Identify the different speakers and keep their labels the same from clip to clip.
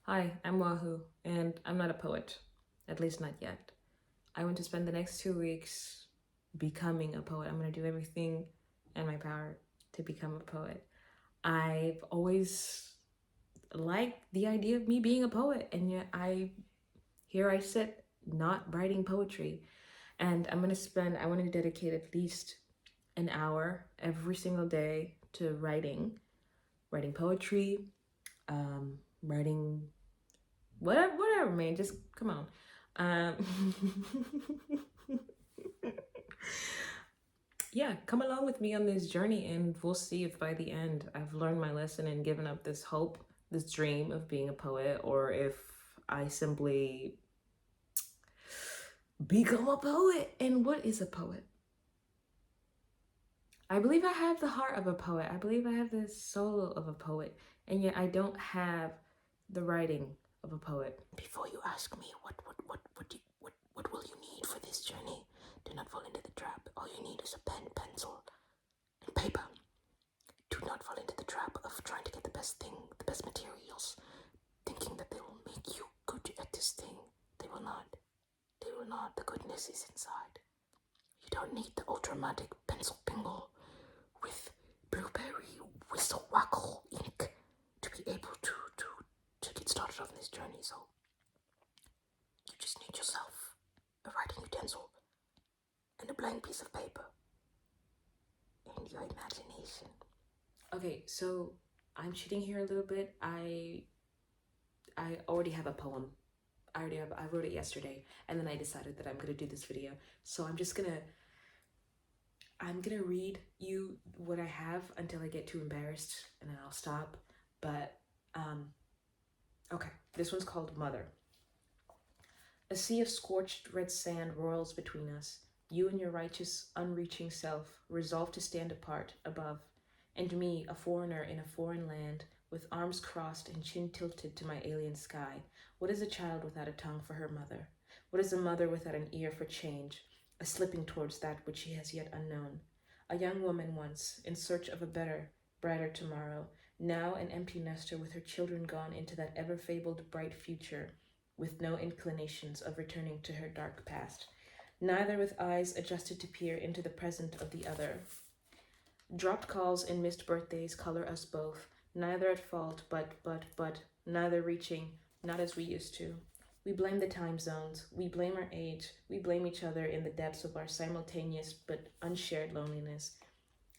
Speaker 1: Hi, I'm Wahoo, and I'm not a poet, at least not yet. I want to spend the next 2 weeks becoming a poet. I'm going to do everything in my power to become a poet. I've always liked the idea of me being a poet, and yet here I sit not writing poetry. And I want to dedicate at least an hour every single day to writing poetry, writing whatever, man. Just come on. Um, yeah, come along with me on this journey, and we'll see if by the end I've learned my lesson and given up this hope, this dream of being a poet, or if I simply become a poet. And what is a poet? I believe I have the heart of a poet. I believe I have the soul of a poet, and yet I don't have the writing of a poet. Before you ask me what will you need for this journey, do not fall into the trap. All you need is a pen, pencil, and paper. Do not fall into the trap of trying to get the best thing, the best materials, thinking that they will make you good at this thing. They will not. They will not. The goodness is inside. You don't need the ultramatic pencil pingle with blueberry whistle waggle ink to be able to get started on this journey. So you just need yourself, a writing utensil, and a blank piece of paper, and your imagination. Okay, so I'm cheating here a little bit. I already have a poem. I wrote it yesterday, and then I decided that I'm gonna do this video. So I'm gonna read you what I have until I get too embarrassed, and then I'll stop. But okay, this one's called Mother. A sea of scorched red sand roils between us. You and your righteous, unreaching self, resolved to stand apart, above, and me, a foreigner in a foreign land, with arms crossed and chin tilted to my alien sky. What is a child without a tongue for her mother? What is a mother without an ear for change, a slipping towards that which she has yet unknown? A young woman once, in search of a better, brighter tomorrow, now an empty nester with her children gone into that ever fabled bright future, with no inclinations of returning to her dark past, neither with eyes adjusted to peer into the present of the other. Dropped calls and missed birthdays color us both, neither at fault, but, neither reaching, not as we used to. We blame the time zones, we blame our age, we blame each other in the depths of our simultaneous but unshared loneliness.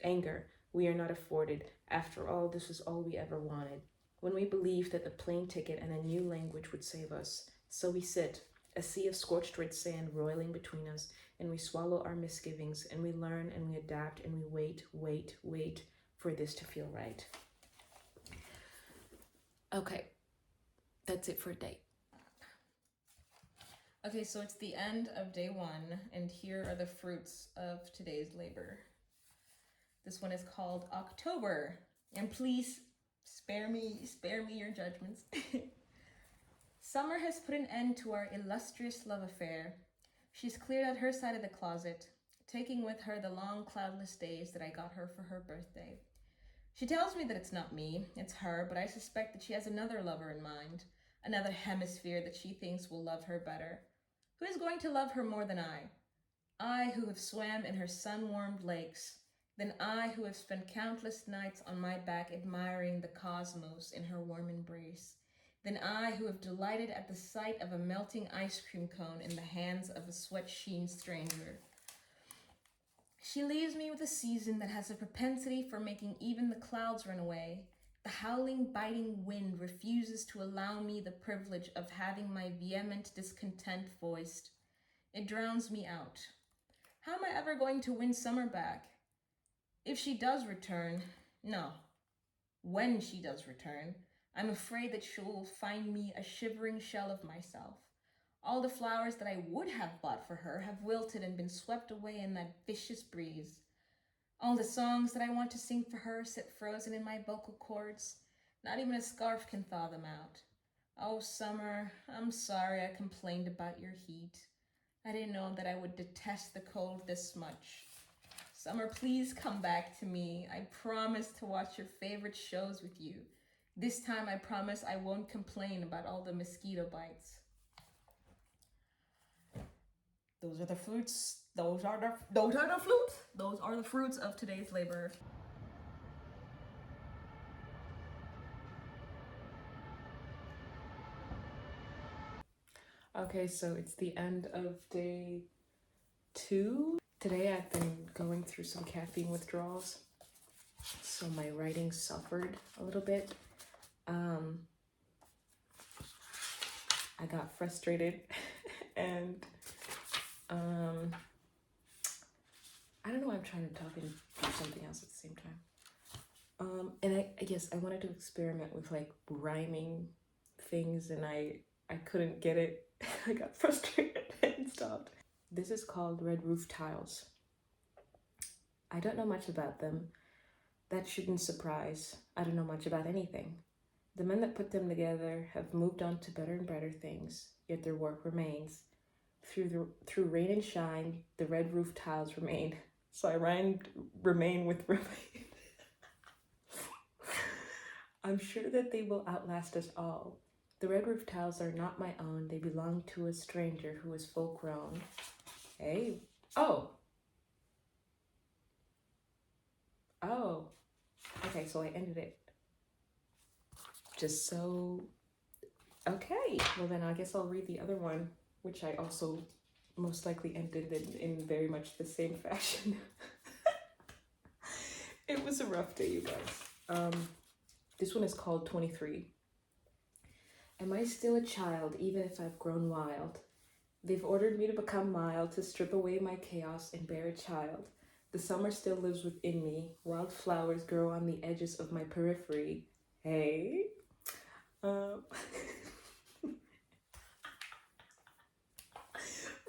Speaker 1: Anger, we are not afforded. After all, this was all we ever wanted. When we believed that the plane ticket and a new language would save us, so we sit, a sea of scorched red sand roiling between us, and we swallow our misgivings, and we learn, and we adapt, and we wait for this to feel right. Okay, that's it for a day. Okay, so it's the end of day one, and here are the fruits of today's labor. This one is called October, and please spare me your judgments. Summer has put an end to our illustrious love affair. She's cleared out her side of the closet, taking with her the long cloudless days that I got her for her birthday. She tells me that it's not me, it's her, but I suspect that she has another lover in mind, another hemisphere that she thinks will love her better. Who is going to love her more than I? I who have swam in her sun-warmed lakes, than I who have spent countless nights on my back admiring the cosmos in her warm embrace, than I who have delighted at the sight of a melting ice cream cone in the hands of a sweat-sheen stranger. She leaves me with a season that has a propensity for making even the clouds run away. The howling, biting wind refuses to allow me the privilege of having my vehement discontent voiced. It drowns me out. How am I ever going to win summer back? If she does return, no. When she does return, I'm afraid that she'll find me a shivering shell of myself. All the flowers that I would have bought for her have wilted and been swept away in that vicious breeze. All the songs that I want to sing for her sit frozen in my vocal cords. Not even a scarf can thaw them out. Oh, summer, I'm sorry I complained about your heat. I didn't know that I would detest the cold this much. Summer, please come back to me. I promise to watch your favorite shows with you. This time I promise I won't complain about all the mosquito bites. Those are the fruits. Those are the fruits. Those are the fruits of today's labor.
Speaker 2: Okay, so it's the end of day 2. Today I've been going through some caffeine withdrawals, so my writing suffered a little bit. I got frustrated and I don't know, I'm trying to talk and do something else at the same time. And I guess I wanted to experiment with like rhyming things and I couldn't get it. I got frustrated and stopped. This is called red roof tiles. I don't know much about them. That shouldn't surprise. I don't know much about anything. The men that put them together have moved on to better and better things, yet their work remains. Through rain and shine, the red roof tiles remain. So I rhymed remain with remain. I'm sure that they will outlast us all. The red roof tiles are not my own. They belong to a stranger who is full grown. Hey. Oh. Okay, so I ended it. Just so... Okay, well then I guess I'll read the other one, which I also most likely ended in very much the same fashion. It was a rough day, you guys. This one is called 23. Am I still a child, even if I've grown wild? They've ordered me to become mild, to strip away my chaos and bear a child. The summer still lives within me. Wild flowers grow on the edges of my periphery. Hey.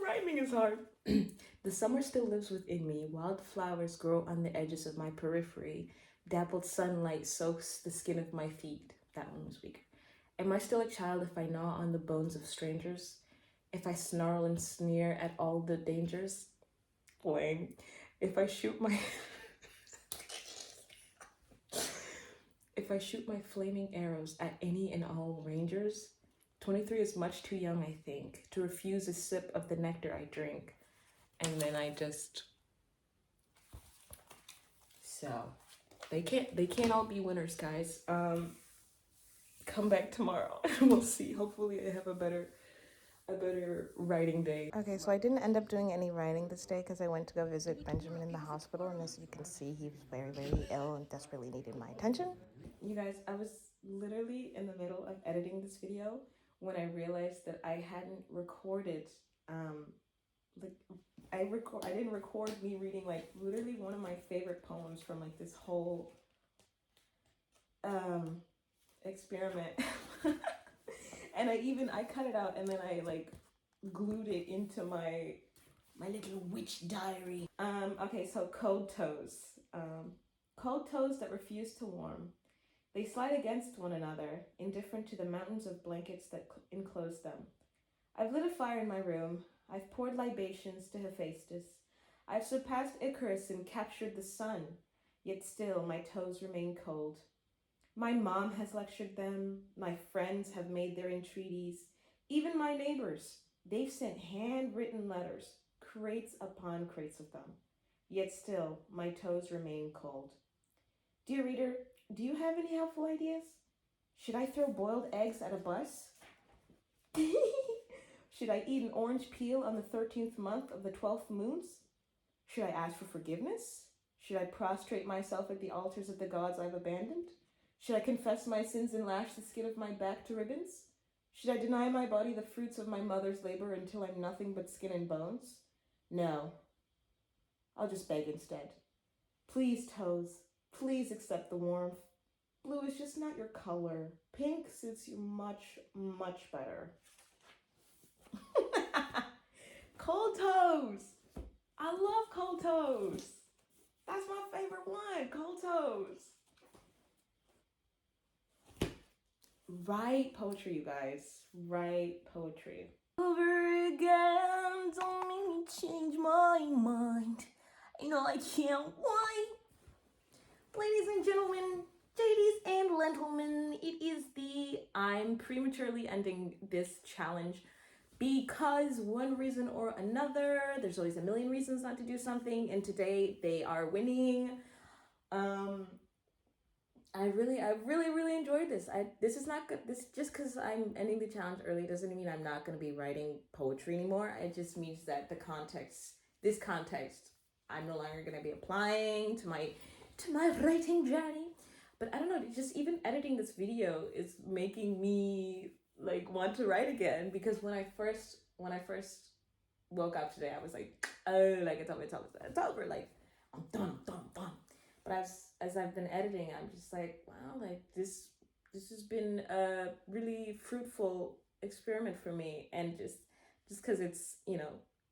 Speaker 2: Rhyming is hard. The summer still lives within me. Wild flowers grow on the edges of my periphery. Dappled sunlight soaks the skin of my feet. That one was weak. Am I still a child if I gnaw on the bones of strangers? If I snarl and sneer at all the dangers? Lame. If I shoot my... If I shoot my flaming arrows at any and all rangers? 23 is much too young, I think, to refuse a sip of the nectar I drink. And then I just... So, they can't all be winners, guys. Come back tomorrow and we'll see. Hopefully I have a better writing day.
Speaker 1: Okay, so I didn't end up doing any writing this day because I went to go visit Benjamin in the hospital, and as you can see, he was very, very ill and desperately needed my attention.
Speaker 2: You guys, I was literally in the middle of editing this video when I realized that I hadn't recorded, I didn't record me reading like literally one of my favorite poems from like this whole experiment. And I cut it out and then I like glued it into my little witch diary. Okay, so cold toes. Cold toes that refuse to warm. They slide against one another, indifferent to the mountains of blankets that enclose them. I've lit a fire in my room. I've poured libations to Hephaestus. I've surpassed Icarus and captured the sun, yet still my toes remain cold. My mom has lectured them. My friends have made their entreaties. Even my neighbors, they've sent handwritten letters, crates upon crates of them. Yet still, my toes remain cold. Dear reader, do you have any helpful ideas? Should I throw boiled eggs at a bus? Should I eat an orange peel on the 13th month of the 12th moons? Should I ask for forgiveness? Should I prostrate myself at the altars of the gods I've abandoned? Should I confess my sins and lash the skin of my back to ribbons? Should I deny my body the fruits of my mother's labor until I'm nothing but skin and bones? No. I'll just beg instead. Please, toes, please accept the warmth. Blue is just not your color. Pink suits you much, much better. Cold toes! I love cold toes! That's my favorite one, cold toes. Write poetry, you guys. Write poetry. Over again, don't make me change my mind. You know I can't wait. Ladies and gentlemen, ladies and gentlemen, I'm prematurely ending this challenge because one reason or another, there's always a million reasons not to do something, and today they are winning. I really enjoyed this. This is not good. This just because I'm ending the challenge early doesn't mean I'm not going to be writing poetry anymore. It just means that this context, I'm no longer going to be applying to my writing journey. But I don't know. Just even editing this video is making me like want to write again, because when I first woke up today, I was like, oh, like it's over. Like I'm done. But as I've been editing, I'm just like, wow, like this has been a really fruitful experiment for me. And just because it's,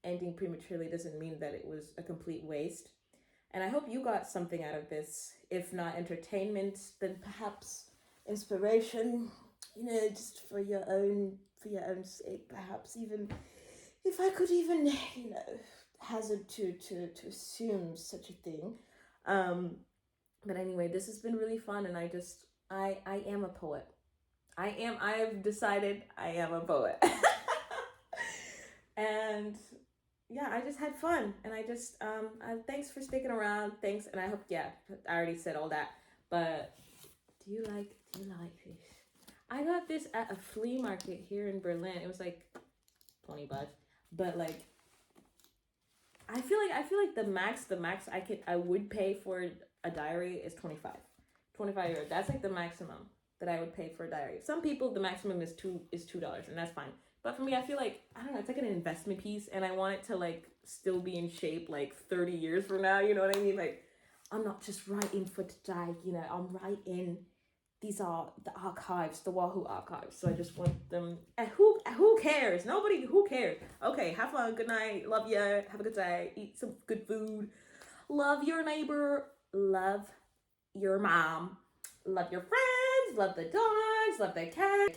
Speaker 2: ending prematurely doesn't mean that it was a complete waste. And I hope you got something out of this. If not entertainment, then perhaps inspiration, just for your own sake, perhaps even if I could even, hazard to assume such a thing. But anyway, this has been really fun, and I am a poet. I've decided I am a poet. And yeah, I just had fun, and thanks for sticking around. Thanks, and I hope, I already said all that, but do you like fish? I got this at a flea market here in Berlin. It was like $20, but like, I feel like the max I would pay for a diary is 25 euros. That's like the maximum that I would pay for a diary. Some people, the maximum is $2, and that's fine. But for me, I feel like, I don't know, it's like an investment piece, and I want it to like still be in shape like 30 years from now, you know what I mean? Like, I'm not just writing for today, I'm writing, these are the archives, the Wahoo archives. So I just want them, and who cares? Nobody, who cares? Okay, have fun, good night, love you, have a good day, eat some good food, love your neighbor, love your mom, love your friends, love the dogs, love the cat.